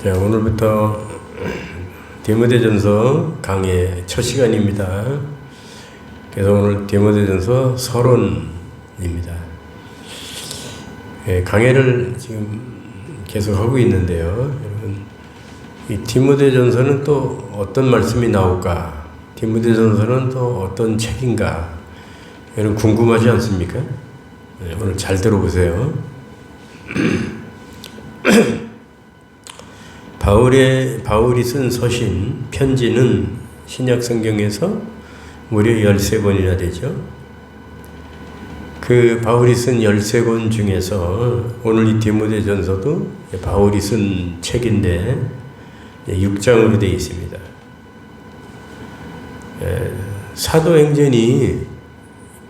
자, 오늘부터 디모데전서 강의 첫 시간입니다. 그래서 오늘 디모데전서 서론입니다. 강의를 지금 계속 하고 있는데요. 여러분, 이 디모데전서는 또 어떤 말씀이 나올까? 디모데전서는 또 어떤 책인가? 여러분 궁금하지 않습니까? 오늘 잘 들어보세요. 바울이 쓴 서신, 편지는 신약 성경에서 무려 13권이나 되죠. 그 바울이 쓴 13권 중에서 오늘 이 디모데전서도 바울이 쓴 책인데 6장으로 되어 있습니다. 사도행전이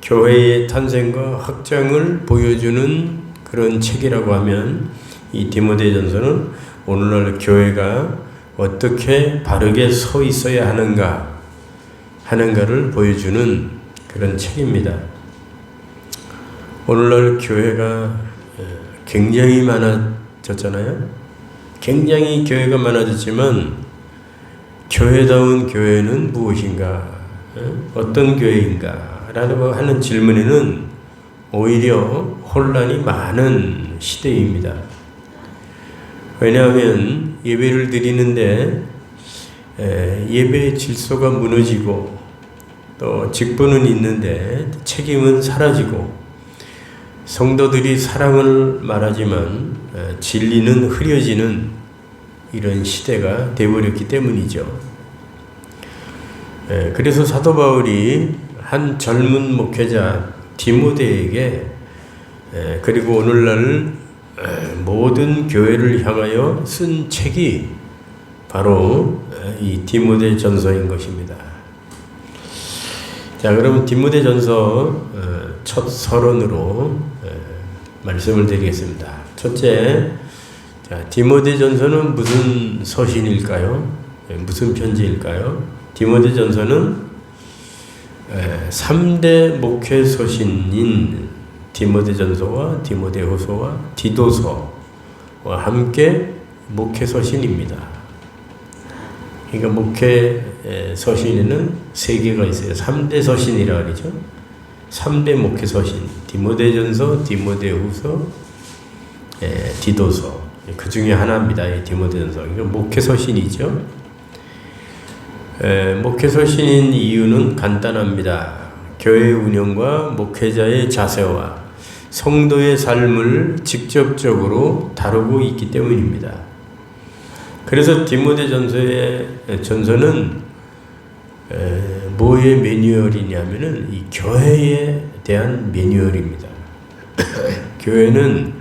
교회의 탄생과 확장을 보여주는 그런 책이라고 하면 이 디모데전서는 오늘날 교회가 어떻게 바르게 서 있어야 하는가를 보여주는 그런 책입니다. 오늘날 교회가 굉장히 많아졌잖아요. 굉장히 교회가 많아졌지만 교회다운 교회는 무엇인가? 어떤 교회인가? 라고 하는 질문에는 오히려 혼란이 많은 시대입니다. 왜냐하면 예배를 드리는데 예배의 질서가 무너지고 또 직분은 있는데 책임은 사라지고 성도들이 사랑을 말하지만 진리는 흐려지는 이런 시대가 되어버렸기 때문이죠. 그래서 사도 바울이 한 젊은 목회자 디모데에게 그리고 오늘날 모든 교회를 향하여 쓴 책이 바로 이 디모데전서인 것입니다. 자, 그러면 디모데전서 첫 서론으로 말씀을 드리겠습니다. 첫째, 자, 디모데전서는 무슨 서신일까요? 무슨 편지일까요? 디모데전서는 3대 목회 서신인 디모데전서와 디모데후서와 디도서와 함께 목회 서신입니다. 그러니까 목회 서신에는 3개가 있어요. 3대 서신이라 그러죠. 3대 목회 서신, 디모데전서, 디모데후서, 디도서. 그 중에 하나입니다. 이 디모데전서. 이거 목회 서신이죠. 목회 서신인 이유는 간단합니다. 교회 운영과 목회자의 자세와 성도의 삶을 직접적으로 다루고 있기 때문입니다. 그래서 디모데전서는 뭐의 매뉴얼이냐면은 이 교회에 대한 매뉴얼입니다. 교회는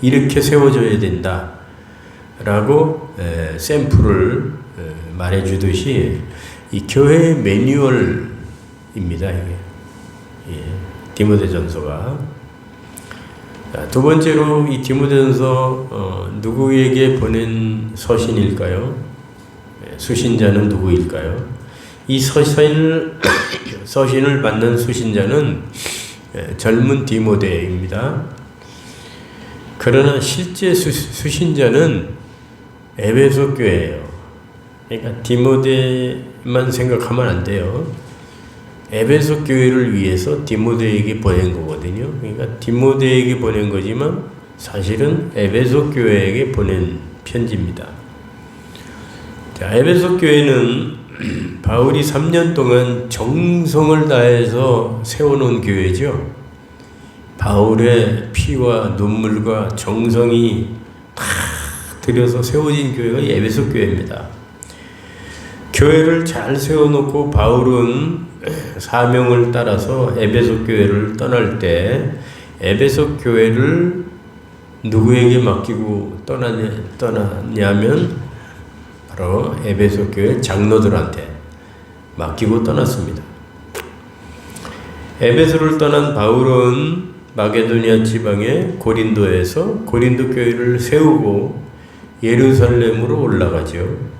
이렇게 세워져야 된다라고 샘플을 말해주듯이 이 교회의 매뉴얼입니다. 이게 디모데전서가. 두 번째로 이 디모데전서 누구에게 보낸 서신일까요? 수신자는 누구일까요? 이 서신을 받는 수신자는 젊은 디모데입니다. 그러나 실제 수신자는 에베소 교회예요. 그러니까 디모데만 생각하면 안 돼요. 에베소 교회를 위해서 디모데에게 보낸 거거든요. 그러니까 디모데에게 보낸 거지만 사실은 에베소 교회에게 보낸 편지입니다. 자, 에베소 교회는 바울이 3년 동안 정성을 다해서 세워놓은 교회죠. 바울의 피와 눈물과 정성이 다 들여서 세워진 교회가 이 에베소 교회입니다. 교회를 잘 세워놓고 바울은 사명을 따라서 에베소 교회를 떠날 때 에베소 교회를 누구에게 맡기고 떠났냐면 바로 에베소 교회 장로들한테 맡기고 떠났습니다. 에베소를 떠난 바울은 마게도니아 지방의 고린도에서 고린도 교회를 세우고 예루살렘으로 올라가죠.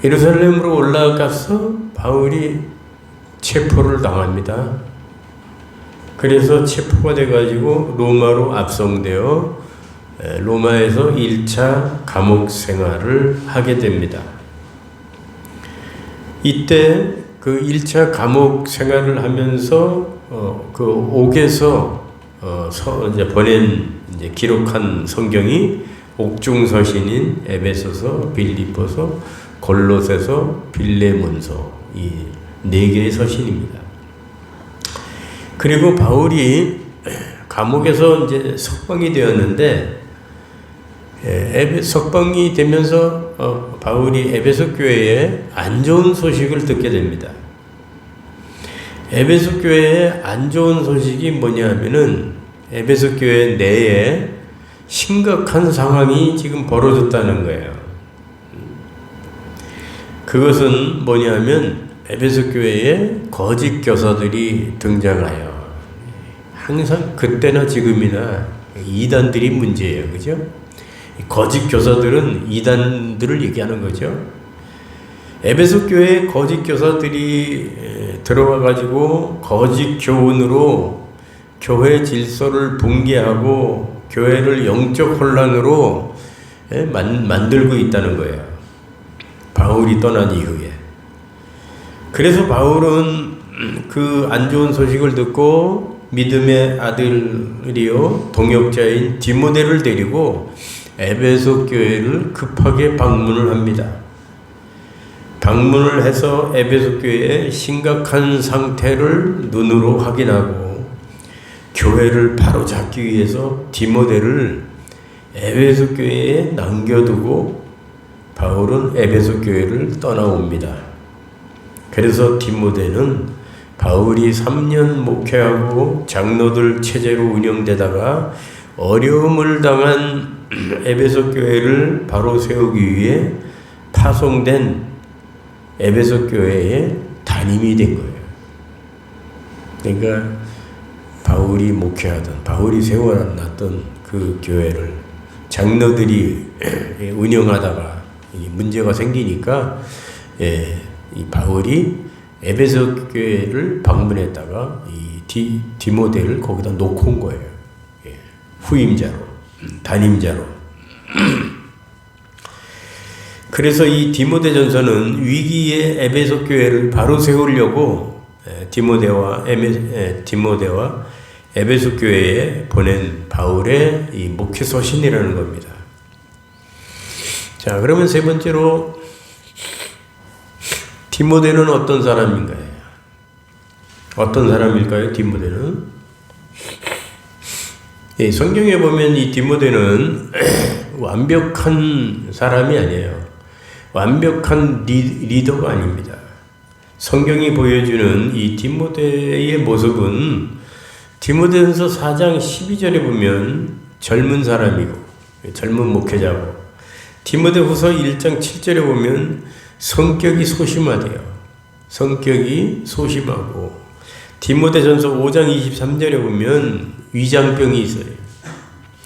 예루살렘으로 올라가서 바울이 체포를 당합니다. 그래서 체포가 돼가지고 로마로 압송되어 로마에서 1차 감옥 생활을 하게 됩니다. 이때 그 1차 감옥 생활을 하면서 그 옥에서 이제 이제 기록한 성경이 옥중서신인 에베소서, 빌립보서, 골로새서, 빌레몬서 이 4개의 서신입니다. 그리고 바울이 감옥에서 이제 석방이 되었는데 석방이 되면서 바울이 에베소 교회에 안 좋은 소식을 듣게 됩니다. 에베소 교회에 안 좋은 소식이 뭐냐면은 에베소 교회 내에 심각한 상황이 지금 벌어졌다는 거예요. 그것은 뭐냐면 에베소 교회에 거짓 교사들이 등장하여 항상 그때나 지금이나 이단들이 문제예요. 그죠? 거짓 교사들은 이단들을 얘기하는 거죠. 에베소 교회에 거짓 교사들이 들어와 가지고 거짓 교훈으로 교회 질서를 붕괴하고 교회를 영적 혼란으로 만들고 있다는 거예요. 바울이 떠난 이후에. 그래서 바울은 그 안 좋은 소식을 듣고 믿음의 아들이요 동역자인 디모데를 데리고 에베소 교회를 급하게 방문을 합니다. 방문을 해서 에베소 교회의 심각한 상태를 눈으로 확인하고 교회를 바로잡기 위해서 디모데를 에베소 교회에 남겨두고 바울은 에베소 교회를 떠나옵니다. 그래서 디모데는 바울이 3년 목회하고 장로들 체제로 운영되다가 어려움을 당한 에베소 교회를 바로 세우기 위해 파송된 에베소 교회의 담임이 된 거예요. 그러니까 바울이 목회하던, 바울이 세워놨던 그 교회를 장로들이 운영하다가 문제가 생기니까 이 바울이 에베소 교회를 방문했다가 이 디모데를 거기다 놓고 온 거예요. 후임자로, 담임자로. 그래서 이 디모데전서는 위기의 에베소 교회를 바로 세우려고 디모데와 에베소 교회에 보낸 바울의 이 목회 서신이라는 겁니다. 자, 그러면 세 번째로 디모데는 어떤 사람인가요? 어떤 사람일까요? 디모데는 성경에 보면 이 디모데는 완벽한 사람이 아니에요. 완벽한 리더가 아닙니다. 성경이 보여주는 이 디모데의 모습은 디모데전서 4장 12절에 보면 젊은 사람이고 젊은 목회자고 디모데후서 1장 7절에 보면 성격이 소심하대요. 성격이 소심하고 디모데전서 5장 23절에 보면 위장병이 있어요.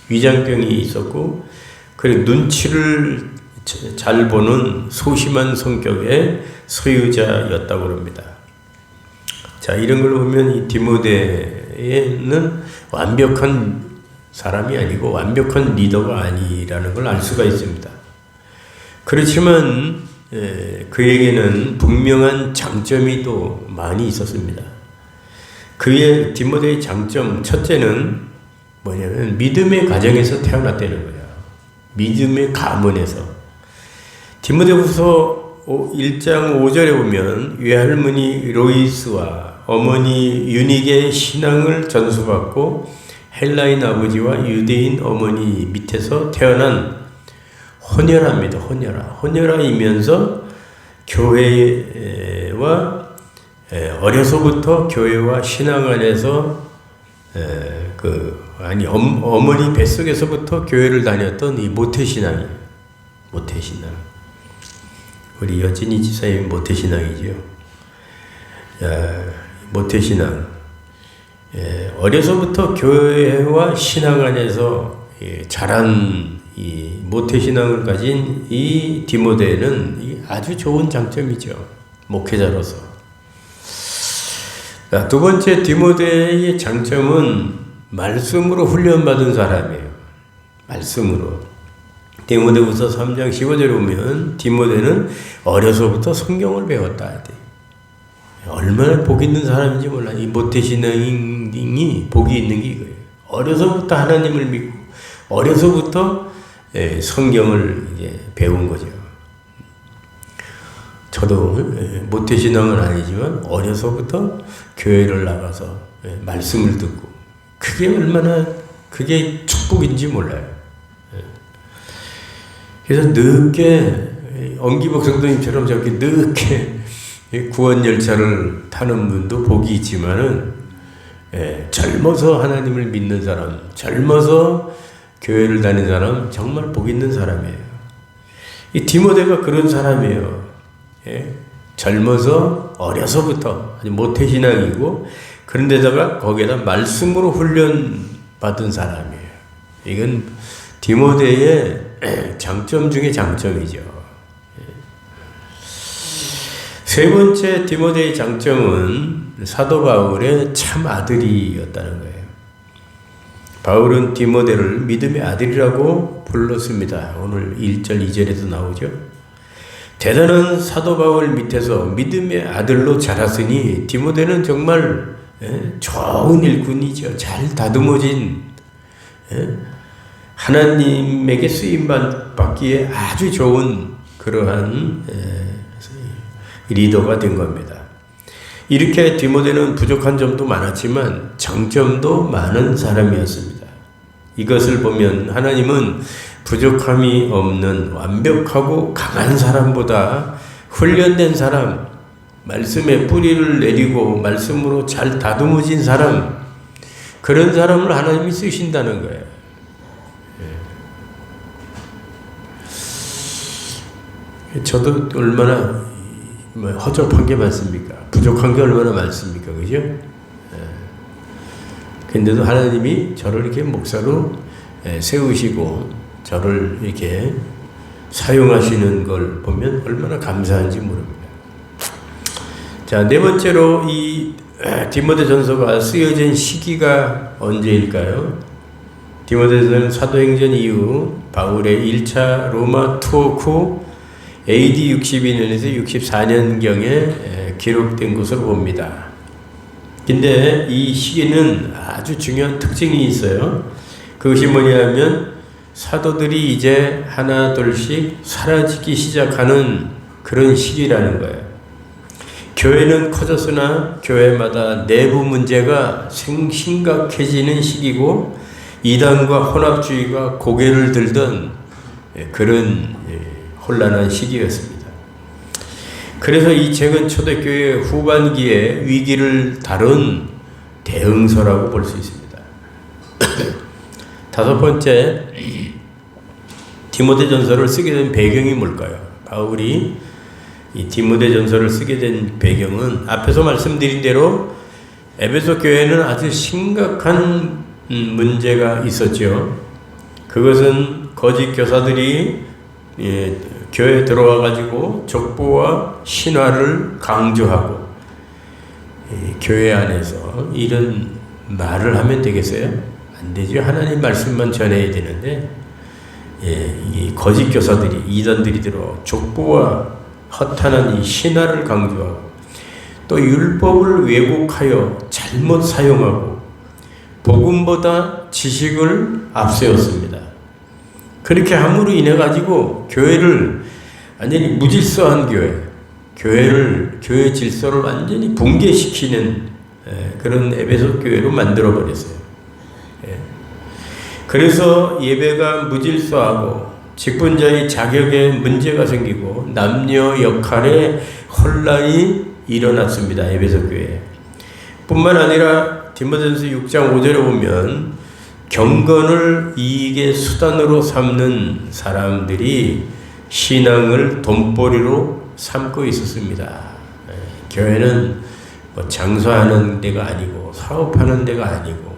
위장병이 있었고 그리고 눈치를 잘 보는 소심한 성격의 소유자였다고 합니다. 자, 이런 걸 보면 이 디모데는 완벽한 사람이 아니고 완벽한 리더가 아니라는 걸 알 수가 있습니다. 그렇지만 그에게는 분명한 장점이 또 많이 있었습니다. 그의 디모데의 장점 첫째는 뭐냐면 믿음의 가정에서 태어났다는 거예요. 믿음의 가문에서. 디모데후서 1장 5절에 보면 외할머니 로이스와 어머니 유닉의 신앙을 전수받고 헬라인 아버지와 유대인 어머니 밑에서 태어난 혼혈아입니다. 혼혈아이면서 교회와 어려서부터 교회와 신앙 안에서 어머니 뱃속에서부터 교회를 다녔던 이 모태신앙이에요. 모태신앙. 우리 여진이 지사님 모태신앙이죠. 모태신앙. 어려서부터 교회와 신앙 안에서 자란 이 모태신앙을 가진 이 디모데는 아주 좋은 장점이죠. 목회자로서. 두 번째 디모데의 장점은 말씀으로 훈련받은 사람이에요. 말씀으로. 디모데후서 3장 15절에 보면 디모데는 어려서부터 성경을 배웠다. 얼마나 복 있는 사람인지 몰라. 이 모태신앙이 복이 있는 게 이거예요. 어려서부터 하나님을 믿고 어려서부터 성경을 이제 배운 거죠. 저도 모태신앙은 아니지만 어려서부터 교회를 나가서 말씀을 듣고 그게 얼마나 그게 축복인지 몰라요. 그래서 늦게 엄기복 성도님처럼 저렇게 늦게 구원 열차를 타는 분도 복이 있지만은 젊어서 하나님을 믿는 사람, 젊어서 교회를 다니는 사람 정말 복 있는 사람이에요. 이 디모데가 그런 사람이에요. 젊어서 어려서부터 아주 모태신앙이고 그런데다가 거기에다 말씀으로 훈련 받은 사람이에요. 이건 디모데의 장점 중에 장점이죠. 세 번째 디모데의 장점은 사도 바울의 참 아들이었다는 거예요. 바울은 디모데를 믿음의 아들이라고 불렀습니다. 오늘 1절 2절에도 나오죠. 대단한 사도 바울 밑에서 믿음의 아들로 자랐으니 디모데는 정말 좋은 일꾼이죠. 잘 다듬어진 하나님에게 쓰임만 받기에 아주 좋은 그러한 리더가 된 겁니다. 이렇게 디모데는 부족한 점도 많았지만 장점도 많은 사람이었습니다. 이것을 보면 하나님은 부족함이 없는 완벽하고 강한 사람보다 훈련된 사람, 말씀에 뿌리를 내리고 말씀으로 잘 다듬어진 사람, 그런 사람을 하나님이 쓰신다는 거예요. 저도 얼마나 허접한 게 많습니까? 부족한 게 얼마나 많습니까? 그죠? 근데도 하나님이 저를 이렇게 목사로 세우시고 저를 이렇게 사용하시는 걸 보면 얼마나 감사한지 모릅니다. 자, 네 번째로 이 디모데전서가 쓰여진 시기가 언제일까요? 디모데전서는 사도행전 이후 바울의 1차 로마 투어 후 AD 62년에서 64년경에 기록된 것으로 봅니다. 근데 이 시기는 아주 중요한 특징이 있어요. 그것이 뭐냐면 사도들이 이제 하나 둘씩 사라지기 시작하는 그런 시기라는 거예요. 교회는 커졌으나 교회마다 내부 문제가 심각해지는 시기고 이단과 혼합주의가 고개를 들던 그런 혼란한 시기였습니다. 그래서 이 책은 초대교회 후반기에 위기를 다룬 대응서라고 볼 수 있습니다. 다섯 번째, 디모데전서를 쓰게 된 배경이 뭘까요? 바울이 이 디모데전서를 쓰게 된 배경은 앞에서 말씀드린 대로 에베소 교회는 아주 심각한 문제가 있었죠. 그것은 거짓 교사들이 교회에 들어와 가지고 족보와 신화를 강조하고 교회 안에서 이런 말을 하면 되겠어요? 안 되죠. 하나님 말씀만 전해야 되는데 이 거짓 교사들이 이단들이 들어 족보와 허탄한 이 신화를 강조하고 또 율법을 왜곡하여 잘못 사용하고 복음보다 지식을 앞세웠습니다. 그렇게 함으로 인해 가지고 교회를 완전히 무질서한 교회 질서를 완전히 붕괴시키는 그런 에베소 교회로 만들어 버렸어요. 그래서 예배가 무질서하고 직분자의 자격에 문제가 생기고 남녀 역할에 혼란이 일어났습니다. 에베소 교회에. 뿐만 아니라 디모데전서 6장 5절에 보면 경건을 이익의 수단으로 삼는 사람들이 신앙을 돈벌이로 삼고 있었습니다. 교회는 뭐 장사하는 데가 아니고 사업하는 데가 아니고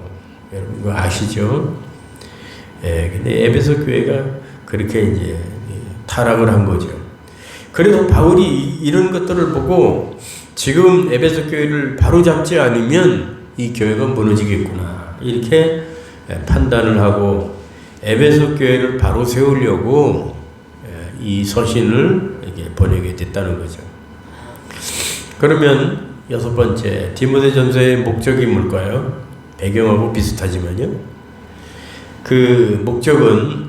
여러분 이거 아시죠? 근데 에베소 교회가 그렇게 이제 타락을 한 거죠. 그래서 바울이 이런 것들을 보고 지금 에베소 교회를 바로잡지 않으면 이 교회가 무너지겠구나 이렇게 판단을 하고 에베소 교회를 바로 세우려고 이 서신을 이렇게 보내게 됐다는 거죠. 그러면 여섯 번째, 디모데전서의 목적이 뭘까요? 배경하고 비슷하지만요. 그 목적은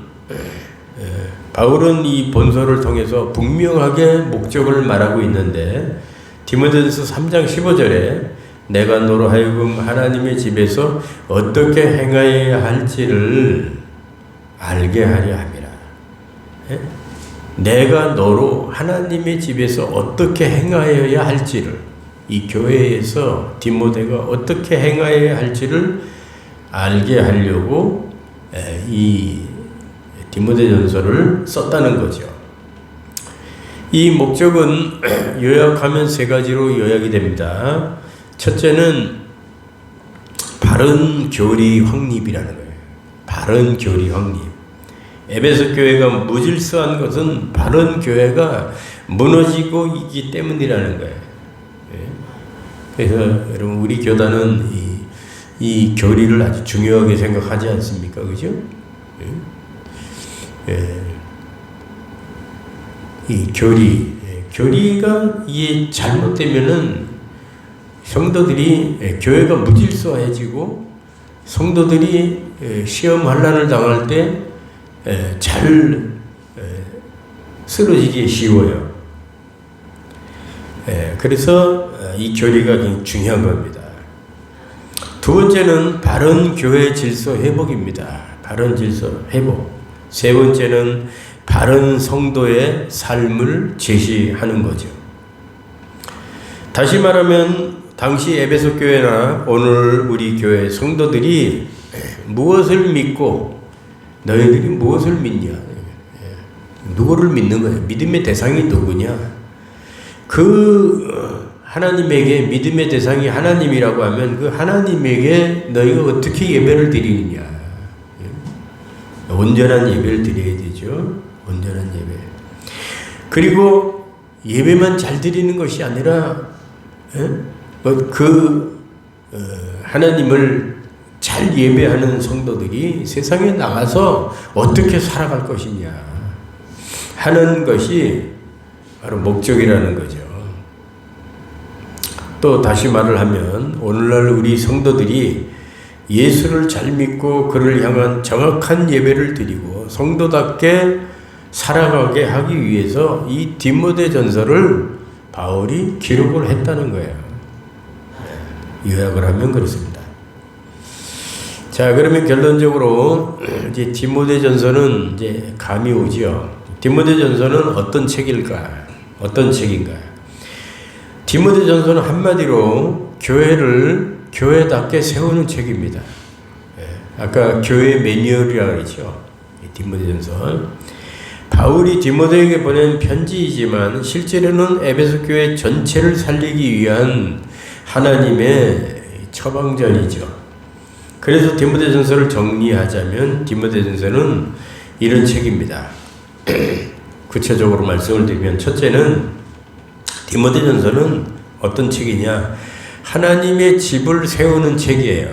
바울은 이 본서를 통해서 분명하게 목적을 말하고 있는데 디모데전서 3장 15절에 내가 너로 하여금 하나님의 집에서 어떻게 행하여야 할지를 알게 하려 함이라. 내가 너로 하나님의 집에서 어떻게 행하여야 할지를, 이 교회에서 디모데가 어떻게 행하여야 할지를 알게 하려고 이 디모데전서를 썼다는 거죠. 이 목적은 요약하면 세 가지로 요약이 됩니다. 첫째는 바른 교리 확립이라는 거예요. 바른 교리 확립. 에베소 교회가 무질서한 것은 바른 교회가 무너지고 있기 때문이라는 거예요. 그래서 여러분, 우리 교단은 이 교리를 아주 중요하게 생각하지 않습니까? 그죠? 이 교리가 이게 잘못되면은 성도들이, 교회가 무질서해지고 성도들이 시험 환난을 당할 때 잘 쓰러지기 쉬워요. 그래서 이 교리가 중요한 겁니다. 두 번째는 바른 교회 질서 회복입니다. 바른 질서 회복. 세 번째는 바른 성도의 삶을 제시하는 거죠. 다시 말하면 당시 에베소 교회나 오늘 우리 교회 성도들이 무엇을 믿고 너희들이 무엇을 믿냐? 누구를 믿는 거야? 믿음의 대상이 누구냐? 그 하나님에게 믿음의 대상이 하나님이라고 하면 그 하나님에게 너희가 어떻게 예배를 드리느냐? 온전한 예배를 드려야 되죠. 온전한 예배. 그리고 예배만 잘 드리는 것이 아니라 하나님을 잘 예배하는 성도들이 세상에 나가서 어떻게 살아갈 것이냐 하는 것이 바로 목적이라는 거죠. 또 다시 말을 하면 오늘날 우리 성도들이 예수를 잘 믿고 그를 향한 정확한 예배를 드리고 성도답게 살아가게 하기 위해서 이 디모데전서를 바울이 기록을 했다는 거예요. 요약을 하면 그렇습니다. 자, 그러면 결론적으로 이제 디모데전서는 이제 감이 오죠. 디모데전서는 어떤 책일까? 어떤 책인가? 디모데전서는 한마디로 교회를 교회답게 세우는 책입니다. 아까 교회 매뉴얼이라고 했죠. 디모데전서. 바울이 디모데에게 보낸 편지이지만 실제로는 에베소 교회 전체를 살리기 위한 하나님의 처방전이죠. 그래서 디모데전서를 정리하자면 디모데전서는 이런 책입니다. 구체적으로 말씀을 드리면 첫째는 디모데전서는 어떤 책이냐? 하나님의 집을 세우는 책이에요.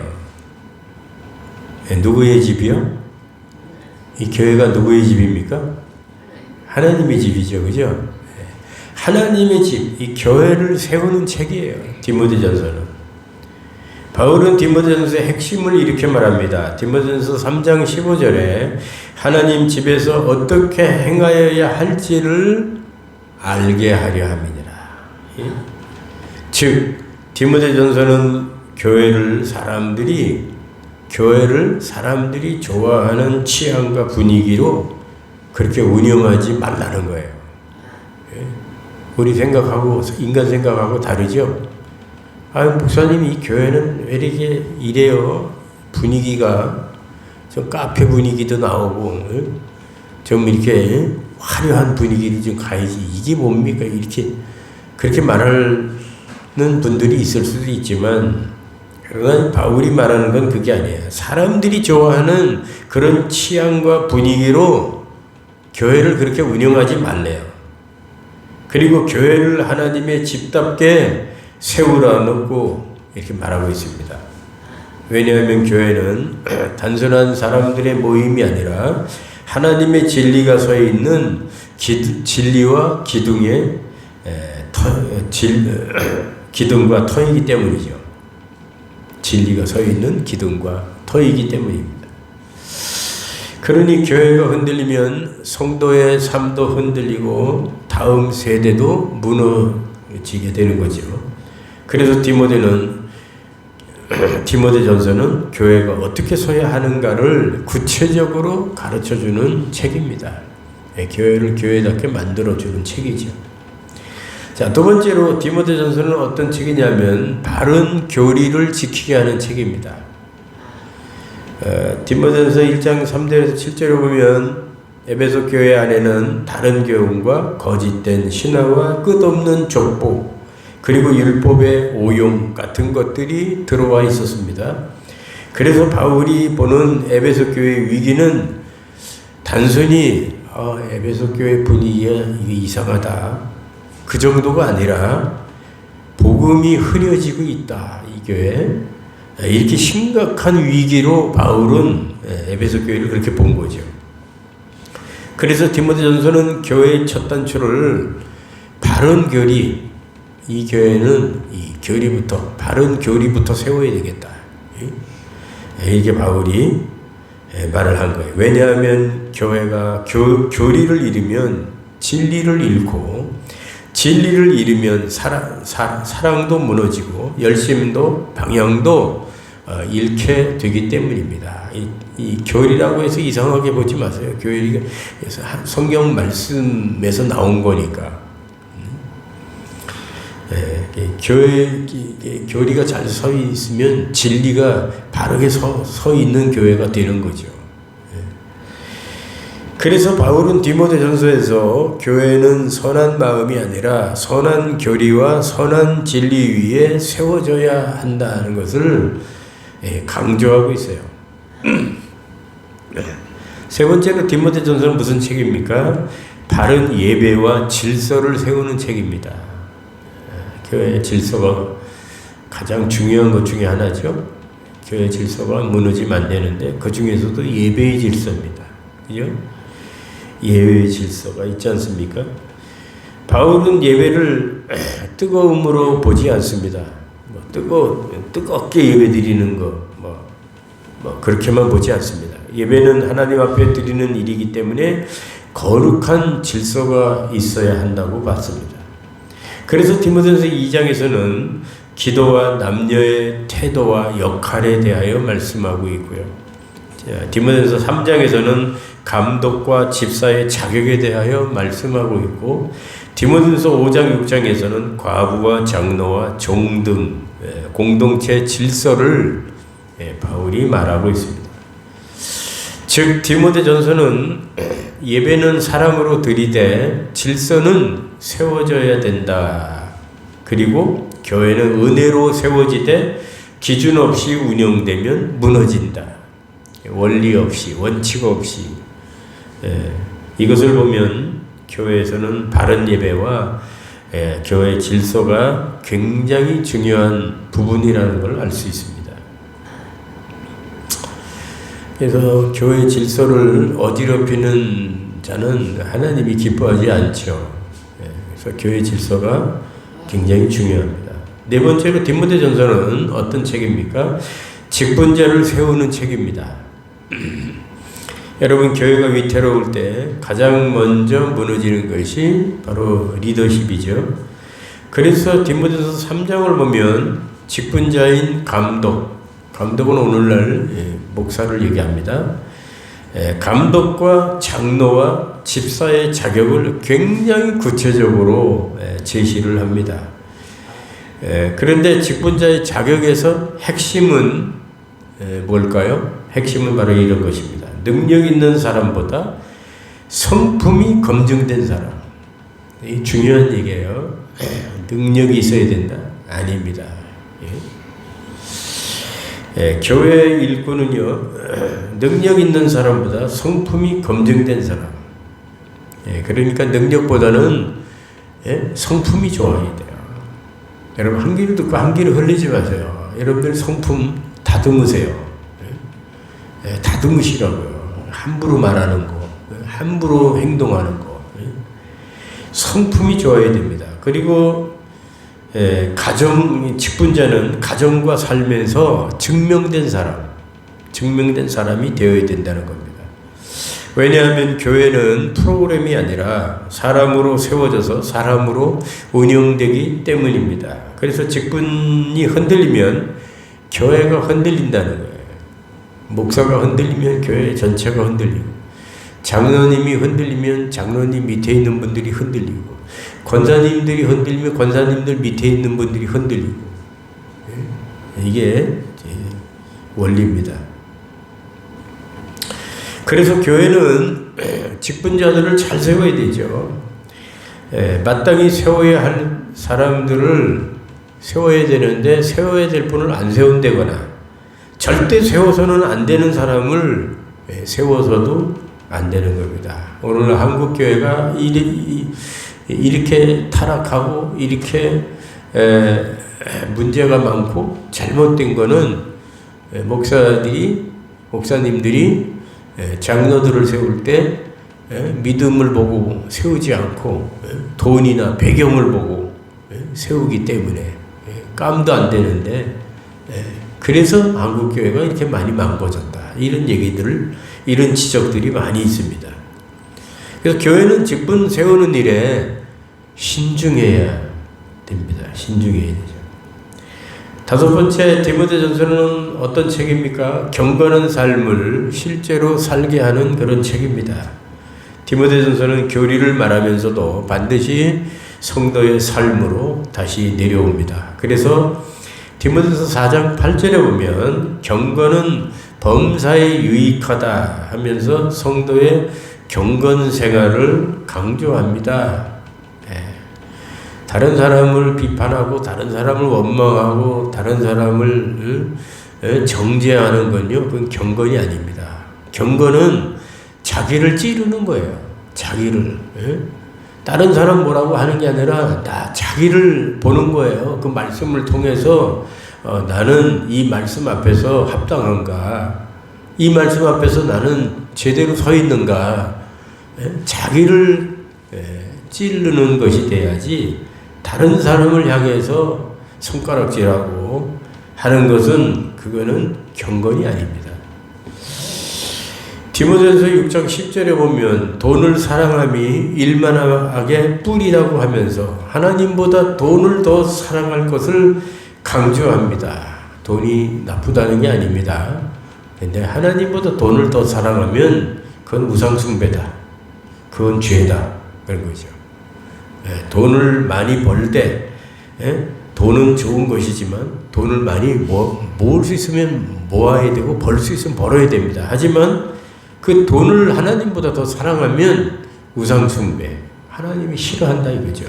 누구의 집이요? 이 교회가 누구의 집입니까? 하나님의 집이죠. 그죠? 하나님의 집, 이 교회를 세우는 책이에요. 디모데전서는. 바울은 디모데전서의 핵심을 이렇게 말합니다. 디모데전서 3장 15절에 하나님 집에서 어떻게 행하여야 할지를 알게 하려 함이니라. 즉 디모데전서는 교회를 사람들이 좋아하는 취향과 분위기로 그렇게 운영하지 말라는 거예요. 우리 생각하고 인간 생각하고 다르죠. 목사님이 이 교회는 왜 이렇게 이래요? 분위기가 좀 카페 분위기도 나오고 좀 이렇게 화려한 분위기를 좀 가야지. 이게 뭡니까? 이렇게 그렇게 말하는 분들이 있을 수도 있지만 그러나 바울이 말하는 건 그게 아니에요. 사람들이 좋아하는 그런 취향과 분위기로 교회를 그렇게 운영하지 말래요. 그리고 교회를 하나님의 집답게 세우라 놓고 이렇게 말하고 있습니다. 왜냐하면 교회는 단순한 사람들의 모임이 아니라 하나님의 진리가 서 있는 진리와 기둥의 기둥과 터이기 때문이죠. 진리가 서 있는 기둥과 터이기 때문입니다. 그러니 교회가 흔들리면 성도의 삶도 흔들리고 다음 세대도 무너지게 되는 거죠. 그래서 디모데전서는 교회가 어떻게 서야 하는가를 구체적으로 가르쳐주는 책입니다. 교회를 교회답게 만들어주는 책이죠. 자, 두 번째로 디모데전서는 어떤 책이냐면 바른 교리를 지키게 하는 책입니다. 디모데전서 1장 3절에서 7절을 보면 에베소 교회 안에는 다른 교훈과 거짓된 신화와 끝없는 족보 그리고 율법의 오용 같은 것들이 들어와 있었습니다. 그래서 바울이 보는 에베소 교회의 위기는 단순히 에베소 교회 분위기가 이상하다 그 정도가 아니라 복음이 흐려지고 있다 이 교회 이렇게 심각한 위기로 바울은 에베소 교회를 그렇게 본 거죠. 그래서 디모데전서는 교회의 첫 단추를 바른 교리 이 교회는 이 교리부터 바른 교리부터 세워야 되겠다. 이게 바울이 말을 한 거예요. 왜냐하면 교회가 교리를 잃으면 진리를 잃고 진리를 잃으면 사랑도 무너지고 열심도 방향도 잃게 되기 때문입니다. 이 교리라고 해서 이상하게 보지 마세요. 교리가 성경 말씀에서 나온 거니까. 교리가 잘 서 있으면 진리가 바르게 서 있는 교회가 되는 거죠. 그래서 바울은 디모데전서에서 교회는 선한 마음이 아니라 선한 교리와 선한 진리 위에 세워져야 한다는 것을 강조하고 있어요. 세 번째로 디모데전서는 무슨 책입니까? 바른 예배와 질서를 세우는 책입니다. 교회의 질서가 가장 중요한 것 중에 하나죠. 교회 질서가 무너지면 안 되는데 그 중에서도 예배의 질서입니다. 그죠? 예배의 질서가 있지 않습니까? 바울은 예배를 뜨거움으로 보지 않습니다. 뜨겁게 예배 드리는 거 그렇게만 보지 않습니다. 예배는 하나님 앞에 드리는 일이기 때문에 거룩한 질서가 있어야 한다고 봤습니다. 그래서 디모데전서 2장에서는 기도와 남녀의 태도와 역할에 대하여 말씀하고 있고요. 디모데전서 3장에서는 감독과 집사의 자격에 대하여 말씀하고 있고 디모데전서 5장 6장에서는 과부와 장로와 종 등 공동체 질서를 바울이 말하고 있습니다. 즉 디모데전서는 예배는 사랑으로 드리되 질서는 세워져야 된다. 그리고 교회는 은혜로 세워지되 기준 없이 운영되면 무너진다. 원리 없이 원칙 없이 이것을 보면 교회에서는 바른 예배와 교회 질서가 굉장히 중요한 부분이라는 걸 알 수 있습니다. 그래서 교회 질서를 어지럽히는 자는 하나님이 기뻐하지 않죠. 그래서 교회 질서가 굉장히 중요합니다. 네 번째로 디모데전서는 어떤 책입니까? 직분자를 세우는 책입니다. 여러분 교회가 위태로울 때 가장 먼저 무너지는 것이 바로 리더십이죠. 그래서 디모데전서 3장을 보면 직분자인 감독은 오늘날 목사를 얘기합니다. 감독과 장로와 집사의 자격을 굉장히 구체적으로 제시를 합니다. 그런데 직분자의 자격에서 핵심은 뭘까요? 핵심은 바로 이런 것입니다. 능력 있는 사람보다 성품이 검증된 사람. 이 중요한 얘기예요. 능력이 있어야 된다? 아닙니다. 교회 일꾼은요, 능력 있는 사람보다 성품이 검증된 사람. 그러니까 능력보다는 성품이 좋아야 돼요. 여러분 한 귀를 듣고 한 귀를 흘리지 마세요. 여러분들 성품 다 다듬으세요. 다듬으시라고요. 함부로 말하는 거, 함부로 행동하는 거. 성품이 좋아야 됩니다. 그리고 직분자는 가정과 살면서 증명된 사람이 되어야 된다는 겁니다. 왜냐하면 교회는 프로그램이 아니라 사람으로 세워져서 사람으로 운영되기 때문입니다. 그래서 직분이 흔들리면 교회가 흔들린다는 거예요. 목사가 흔들리면 교회 전체가 흔들리고, 장로님이 흔들리면 장로님 밑에 있는 분들이 흔들리고, 권사님들이 흔들리면 권사님들 밑에 있는 분들이 흔들리고, 이게 원리입니다. 그래서 교회는 직분자들을 잘 세워야 되죠. 마땅히 세워야 할 사람들을 세워야 되는데 세워야 될 분을 안 세운다거나, 절대 세워서는 안 되는 사람을 세워서도 안 되는 겁니다. 오늘 한국 교회가 이렇게 타락하고 이렇게 문제가 많고 잘못된 거는 목사님들이 장로들을 세울 때 믿음을 보고 세우지 않고 돈이나 배경을 보고 세우기 때문에 깜도 안 되는데, 그래서 한국교회가 이렇게 많이 망가졌다. 이런 지적들이 많이 있습니다. 그래서 교회는 직분 세우는 일에 신중해야 됩니다. 신중해야 되죠. 다섯 번째, 디모데전서는 어떤 책입니까? 경건한 삶을 실제로 살게 하는 그런 책입니다. 디모데전서는 교리를 말하면서도 반드시 성도의 삶으로 다시 내려옵니다. 그래서 디모데전서 4장 8절에 보면 경건은 범사에 유익하다 하면서 성도의 경건 생활을 강조합니다. 다른 사람을 비판하고 다른 사람을 원망하고 다른 사람을 정죄하는 건요, 그건 경건이 아닙니다. 경건은 자기를 찌르는 거예요. 자기를. 다른 사람 뭐라고 하는 게 아니라 나 자기를 보는 거예요. 그 말씀을 통해서 나는 이 말씀 앞에서 합당한가? 이 말씀 앞에서 나는 제대로 서 있는가? 자기를 찌르는 것이 돼야지, 다른 사람을 향해서 손가락질하고 하는 것은 그거는 경건이 아닙니다. 디모데전서 6장 10절에 보면 돈을 사랑함이 일만하게 뿔이라고 하면서 하나님보다 돈을 더 사랑할 것을 강조합니다. 돈이 나쁘다는 게 아닙니다. 근데 하나님보다 돈을 더 사랑하면 그건 우상숭배다. 그건 죄다. 그런 거죠. 돈을 많이 벌 때, 돈은 좋은 것이지만 돈을 많이 모을 수 있으면 모아야 되고 벌 수 있으면 벌어야 됩니다. 하지만 그 돈을 하나님보다 더 사랑하면 우상숭배, 하나님이 싫어한다 이거죠.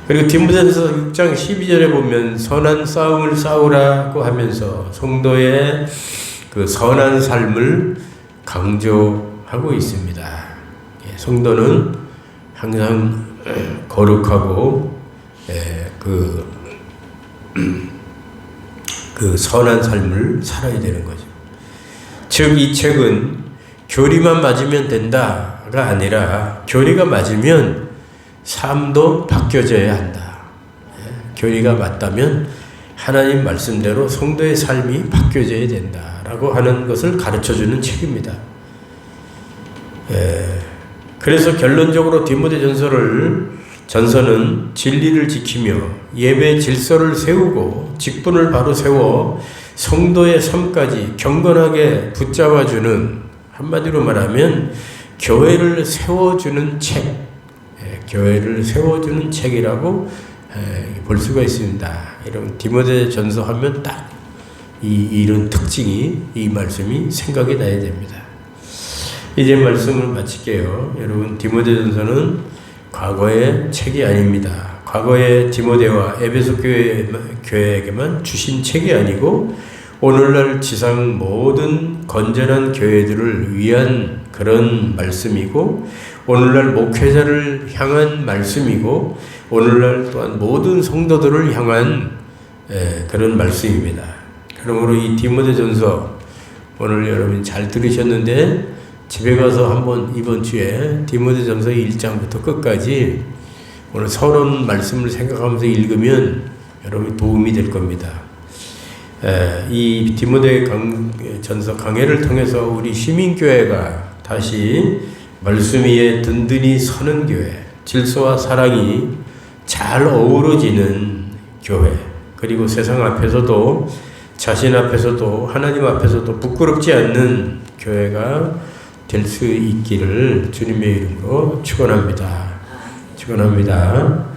그리고 디모데전서 6장 12절에 보면 선한 싸움을 싸우라고 하면서 성도의 그 선한 삶을 강조하고 있습니다. 성도는 항상 거룩하고 그 선한 삶을 살아야 되는 거죠. 즉 이 책은 교리만 맞으면 된다가 아니라 교리가 맞으면 삶도 바뀌어져야 한다. 교리가 맞다면 하나님 말씀대로 성도의 삶이 바뀌어져야 된다라고 하는 것을 가르쳐주는 책입니다. 그래서 결론적으로 디모데전서는 진리를 지키며 예배 질서를 세우고 직분을 바로 세워 성도의 삶까지 경건하게 붙잡아주는, 한마디로 말하면 교회를 세워주는 책, 교회를 세워주는 책이라고 볼 수가 있습니다. 이런 디모데전서 하면 딱 이런 특징이, 이 말씀이 생각이 나야 됩니다. 이제 말씀을 마칠게요. 여러분, 디모데전서는 과거의 책이 아닙니다. 과거의 디모데와 에베소 교회에게만 주신 책이 아니고 오늘날 지상 모든 건전한 교회들을 위한 그런 말씀이고, 오늘날 목회자를 향한 말씀이고, 오늘날 또한 모든 성도들을 향한 그런 말씀입니다. 그러므로 이 디모데전서 오늘 여러분 잘 들으셨는데 집에 가서 한번 이번 주에 디모데전서 1장부터 끝까지 오늘 서론 말씀을 생각하면서 읽으면 여러분 도움이 될 겁니다. 이 디모데전서 강해를 통해서 우리 시민교회가 다시 말씀 위에 든든히 서는 교회, 질서와 사랑이 잘 어우러지는 교회, 그리고 세상 앞에서도 자신 앞에서도 하나님 앞에서도 부끄럽지 않는 교회가 될 수 있기를 주님의 이름으로 축원합니다. 축원합니다.